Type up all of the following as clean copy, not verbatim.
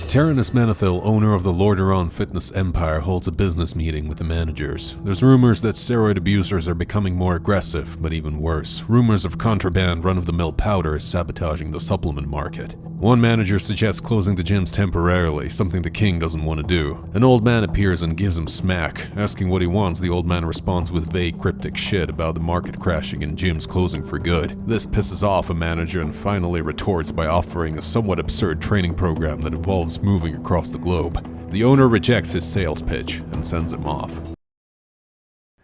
Tyrannus Menethil, owner of the Lordaeron Fitness Empire, holds a business meeting with the managers. There's rumors that steroid abusers are becoming more aggressive, but even worse, rumors of contraband run-of-the-mill powder is sabotaging the supplement market. One manager suggests closing the gyms temporarily, something the king doesn't want to do. An old man appears and gives him smack. Asking what he wants, the old man responds with vague cryptic shit about the market crashing and gyms closing for good. This pisses off a manager and finally retorts by offering a somewhat absurd training program that involves moving across the globe. The owner rejects his sales pitch and sends him off.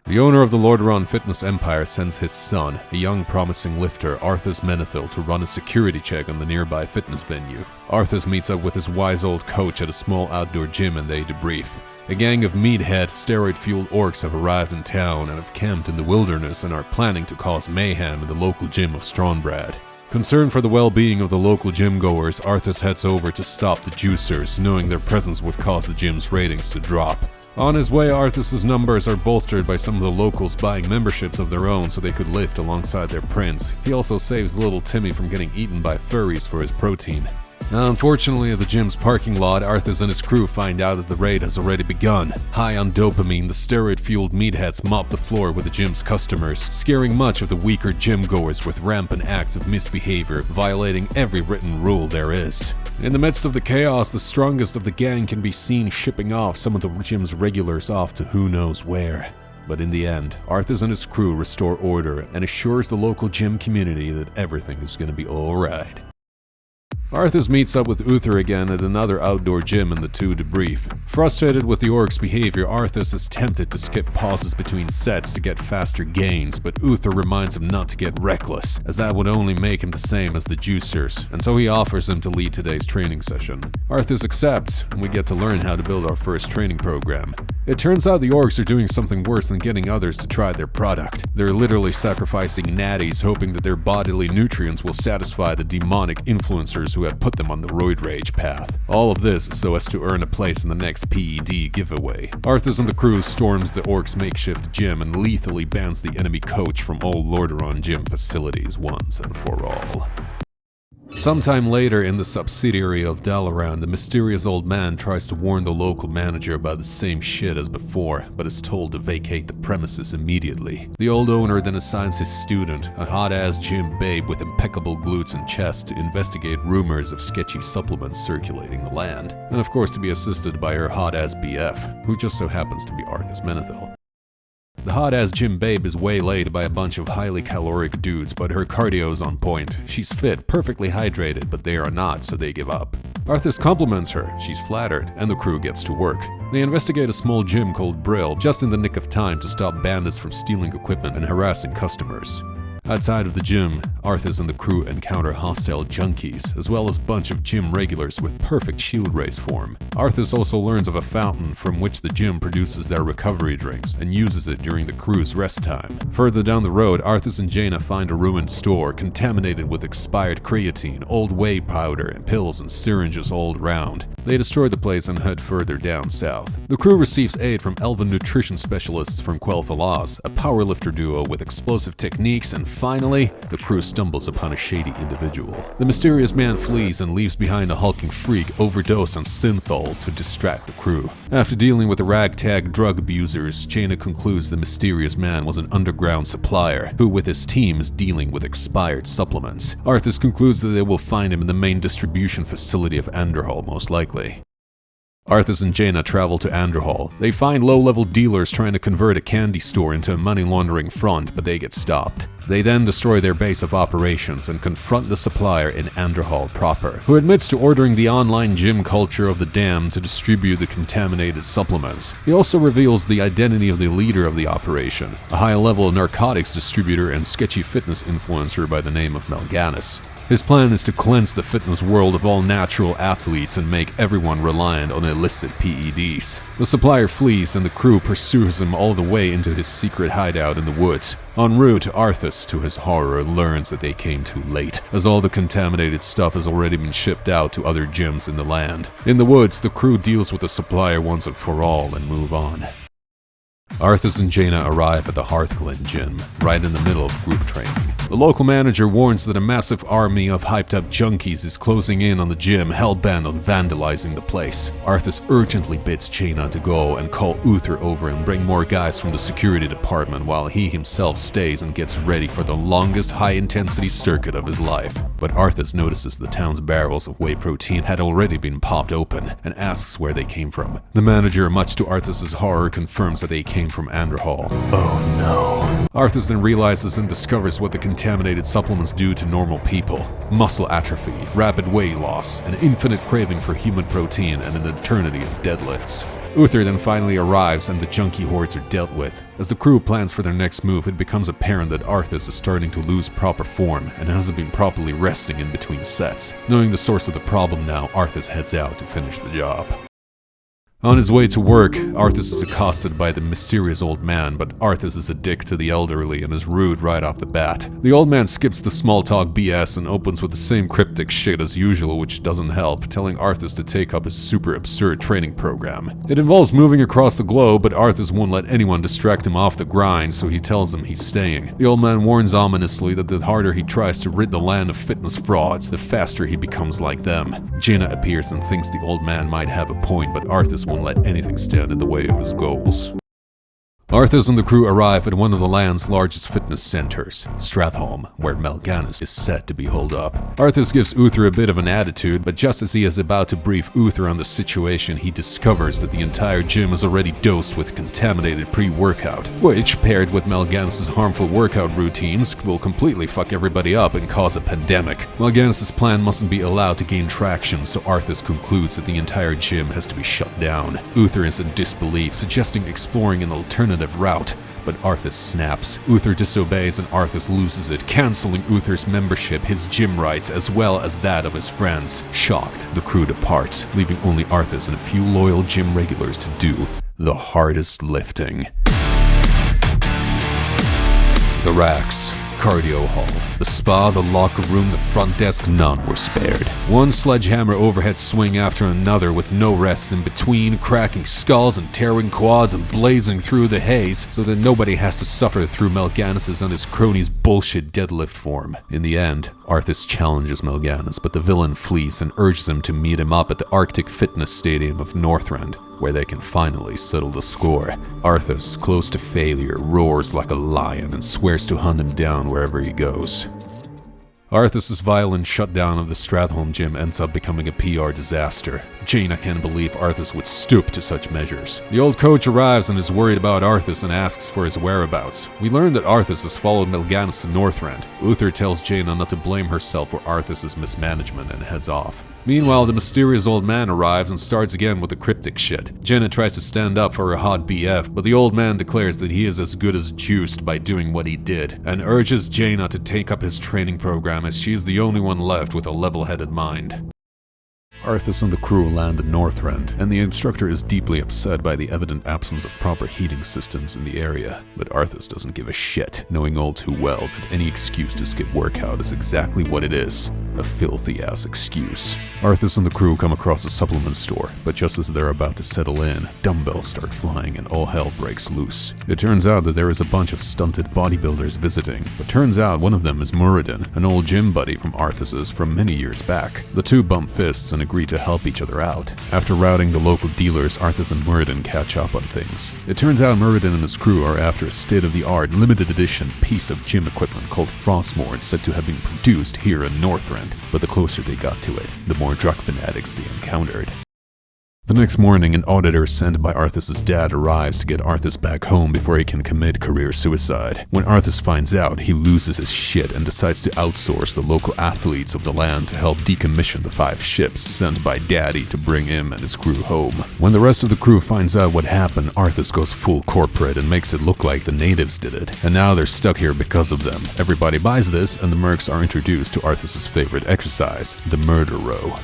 The owner of the Lordaeron Fitness Empire sends his son, a young promising lifter, Arthus Menethil, to run a security check on the nearby fitness venue. Arthus meets up with his wise old coach at a small outdoor gym and they debrief. A gang of meathead, steroid-fueled orcs have arrived in town and have camped in the wilderness and are planning to cause mayhem in the local gym of Strahnbrad. Concerned for the well-being of the local gym-goers, Arthus heads over to stop the juicers, knowing their presence would cause the gym's ratings to drop. On his way, Arthus's numbers are bolstered by some of the locals buying memberships of their own so they could lift alongside their prince. He also saves little Timmy from getting eaten by furries for his protein. Now, unfortunately, at the gym's parking lot, Arthus and his crew find out that the raid has already begun. High on dopamine, the steroid-fueled meatheads mop the floor with the gym's customers, scaring much of the weaker gym-goers with rampant acts of misbehavior, violating every written rule there is. In the midst of the chaos, the strongest of the gang can be seen shipping off some of the gym's regulars off to who knows where. But in the end, Arthus and his crew restore order and assures the local gym community that everything is going to be alright. Arthus meets up with Uther again at another outdoor gym and the two debrief. Frustrated with the orcs' behavior, Arthus is tempted to skip pauses between sets to get faster gains, but Uther reminds him not to get reckless, as that would only make him the same as the juicers, and so he offers him to lead today's training session. Arthus accepts, and we get to learn how to build our first training program. It turns out the orcs are doing something worse than getting others to try their product. They're literally sacrificing natties, hoping that their bodily nutrients will satisfy the demonic influencers who had put them on the roid rage path. All of this so as to earn a place in the next PED giveaway. Arthus and the crew storms the orcs' makeshift gym and lethally bans the enemy coach from all Lordaeron gym facilities once and for all. Sometime later, in the subsidiary of Dalaran, the mysterious old man tries to warn the local manager about the same shit as before, but is told to vacate the premises immediately. The old owner then assigns his student, a hot-ass gym babe with impeccable glutes and chest, to investigate rumors of sketchy supplements circulating the land, and of course to be assisted by her hot-ass BF, who just so happens to be Arthus Menethil. The hot-ass gym babe is waylaid by a bunch of highly caloric dudes, but her cardio is on point. She's fit, perfectly hydrated, but they are not, so they give up. Arthus compliments her, she's flattered, and the crew gets to work. They investigate a small gym called Brill, just in the nick of time to stop bandits from stealing equipment and harassing customers. Outside of the gym, Arthus and the crew encounter hostile junkies, as well as a bunch of gym regulars with perfect shield race form. Arthus also learns of a fountain from which the gym produces their recovery drinks, and uses it during the crew's rest time. Further down the road, Arthus and Jaina find a ruined store contaminated with expired creatine, old whey powder, and pills and syringes all around. They destroy the place and head further down south. The crew receives aid from elven nutrition specialists from Quel'Thalas, a powerlifter duo with explosive techniques, and finally, the crew stumbles upon a shady individual. The mysterious man flees and leaves behind a hulking freak overdosed on synthol to distract the crew. After dealing with the ragtag drug abusers, Jaina concludes the mysterious man was an underground supplier who with his team is dealing with expired supplements. Arthus concludes that they will find him in the main distribution facility of Anderhall most likely. Arthus and Jaina travel to Anderhall. They find low-level dealers trying to convert a candy store into a money-laundering front, but they get stopped. They then destroy their base of operations and confront the supplier in Anderhall proper, who admits to ordering the online gym culture of the Dam to distribute the contaminated supplements. He also reveals the identity of the leader of the operation, a high-level narcotics distributor and sketchy fitness influencer by the name of Melganus. His plan is to cleanse the fitness world of all natural athletes and make everyone reliant on illicit PEDs. The supplier flees and the crew pursues him all the way into his secret hideout in the woods. En route, Arthus, to his horror, learns that they came too late, as all the contaminated stuff has already been shipped out to other gyms in the land. In the woods, the crew deals with the supplier once and for all and move on. Arthus and Jaina arrive at the Hearthglen gym, right in the middle of group training. The local manager warns that a massive army of hyped-up junkies is closing in on the gym, hell-bent on vandalizing the place. Arthus urgently bids Jaina to go and call Uther over and bring more guys from the security department while he himself stays and gets ready for the longest high-intensity circuit of his life. But Arthus notices the town's barrels of whey protein had already been popped open and asks where they came from. The manager, much to Arthus's horror, confirms that they came from Anderhall. Oh no. Arthus then realizes and discovers what the contaminated supplements do to normal people. Muscle atrophy, rapid weight loss, an infinite craving for human protein, and an eternity of deadlifts. Uther then finally arrives and the junkie hordes are dealt with. As the crew plans for their next move, it becomes apparent that Arthus is starting to lose proper form and hasn't been properly resting in between sets. Knowing the source of the problem now, Arthus heads out to finish the job. On his way to work, Arthus is accosted by the mysterious old man, but Arthus is a dick to the elderly and is rude right off the bat. The old man skips the small talk BS and opens with the same cryptic shit as usual, which doesn't help, telling Arthus to take up his super absurd training program. It involves moving across the globe, but Arthus won't let anyone distract him off the grind, so he tells him he's staying. The old man warns ominously that the harder he tries to rid the land of fitness frauds, the faster he becomes like them. Jaina appears and thinks the old man might have a point, but Arthus won't let anything stand in the way of his goals. Arthus and the crew arrive at one of the land's largest fitness centers, Stratholme, where Mal'Ganis is said to be holed up. Arthus gives Uther a bit of an attitude, but just as he is about to brief Uther on the situation, he discovers that the entire gym is already dosed with contaminated pre-workout, which, paired with Mal'Ganis' harmful workout routines, will completely fuck everybody up and cause a pandemic. Mal'Ganis' plan mustn't be allowed to gain traction, so Arthus concludes that the entire gym has to be shut down. Uther is in disbelief, suggesting exploring an alternative route, but Arthus snaps. Uther disobeys and Arthus loses it, cancelling Uther's membership, his gym rights, as well as that of his friends. Shocked, the crew departs, leaving only Arthus and a few loyal gym regulars to do the hardest lifting. The racks, cardio hall, the spa, the locker room, the front desk, none were spared. One sledgehammer overhead swing after another with no rest in between, cracking skulls and tearing quads and blazing through the haze so that nobody has to suffer through Mal'Ganis' and his cronies' bullshit deadlift form. In the end, Arthus challenges Mal'Ganis, but the villain flees and urges him to meet him up at the Arctic Fitness Stadium of Northrend, where they can finally settle the score. Arthus, close to failure, roars like a lion and swears to hunt him down wherever he goes. Arthus' violent shutdown of the Stratholme gym ends up becoming a PR disaster. Jaina can't believe Arthus would stoop to such measures. The old coach arrives and is worried about Arthus and asks for his whereabouts. We learn that Arthus has followed Mal'Ganis to Northrend. Uther tells Jaina not to blame herself for Arthus' mismanagement and heads off. Meanwhile, the mysterious old man arrives and starts again with the cryptic shit. Jaina tries to stand up for her hot BF, but the old man declares that he is as good as juiced by doing what he did, and urges Jaina to take up his training program as she is the only one left with a level-headed mind. Arthus and the crew land in Northrend, and the instructor is deeply upset by the evident absence of proper heating systems in the area. But Arthus doesn't give a shit, knowing all too well that any excuse to skip workout is exactly what it is. A filthy-ass excuse. Arthus and the crew come across a supplement store, but just as they're about to settle in, dumbbells start flying and all hell breaks loose. It turns out that there is a bunch of stunted bodybuilders visiting, but turns out one of them is Muradin, an old gym buddy from Arthus's from many years back. The two bump fists and agree to help each other out. After routing the local dealers, Arthus and Muradin catch up on things. It turns out Muradin and his crew are after a state-of-the-art limited edition piece of gym equipment called Frostmourne, said to have been produced here in Northrend. But the closer they got to it, the more drug fanatics they encountered. The next morning, an auditor sent by Arthus' dad arrives to get Arthus back home before he can commit career suicide. When Arthus finds out, he loses his shit and decides to outsource the local athletes of the land to help decommission the 5 ships sent by Daddy to bring him and his crew home. When the rest of the crew finds out what happened, Arthus goes full corporate and makes it look like the natives did it, and now they're stuck here because of them. Everybody buys this, and the mercs are introduced to Arthus' favorite exercise, the murder row.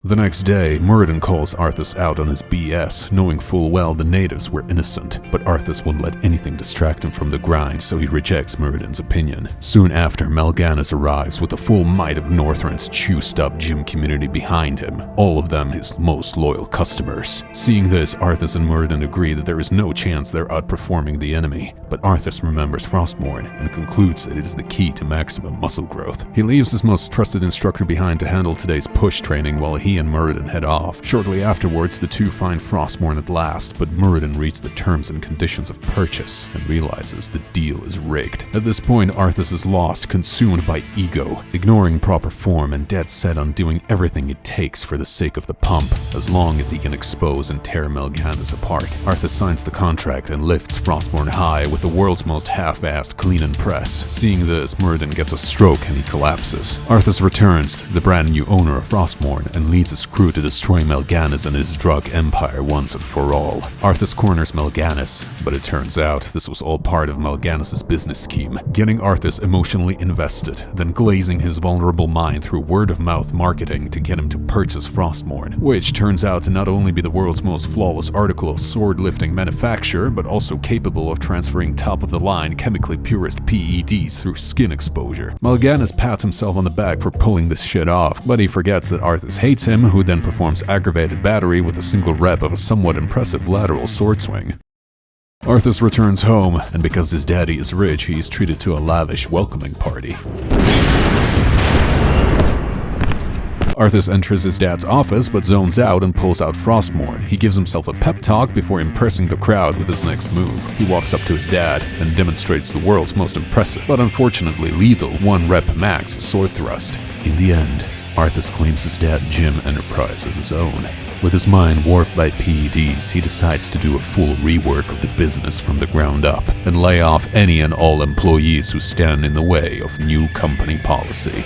The next day, Muradin calls Arthus out on his BS, knowing full well the natives were innocent, but Arthus wouldn't let anything distract him from the grind, so he rejects Muradin's opinion. Soon after, Mal'Ganis arrives with the full might of Northrend's juiced-up gym community behind him, all of them his most loyal customers. Seeing this, Arthus and Muradin agree that there is no chance they're outperforming the enemy, but Arthus remembers Frostmourne and concludes that it is the key to maximum muscle growth. He leaves his most trusted instructor behind to handle today's push training while he and Muradin head off. Shortly afterwards, the two find Frostmourne at last, but Muradin reads the terms and conditions of purchase and realizes the deal is rigged. At this point, Arthus is lost, consumed by ego, ignoring proper form and dead set on doing everything it takes for the sake of the pump, as long as he can expose and tear Mal'Ganis apart. Arthus signs the contract and lifts Frostmourne high with the world's most half-assed clean and press. Seeing this, Muradin gets a stroke and he collapses. Arthus returns, the brand new owner of Frostmourne, and leads his crew to destroy Mal'Ganis and his drug empire once and for all. Arthus corners Mal'Ganis, but it turns out this was all part of Mal'Ganis' business scheme, getting Arthus emotionally invested, then glazing his vulnerable mind through word-of-mouth marketing to get him to purchase Frostmourne, which turns out to not only be the world's most flawless article of sword-lifting manufacture, but also capable of transferring top-of-the-line chemically purest PEDs through skin exposure. Mal'Ganis pats himself on the back for pulling this shit off, but he forgets that Arthus hates him, who then performs aggravated battery with a single rep of a somewhat impressive lateral sword swing. Arthus returns home, and because his daddy is rich, he is treated to a lavish welcoming party. Arthus enters his dad's office but zones out and pulls out Frostmourne. He gives himself a pep talk before impressing the crowd with his next move. He walks up to his dad and demonstrates the world's most impressive, but unfortunately lethal, 1-rep max sword thrust. In the end, Arthus claims his dad Jim Enterprise as his own. With his mind warped by PEDs, he decides to do a full rework of the business from the ground up and lay off any and all employees who stand in the way of new company policy.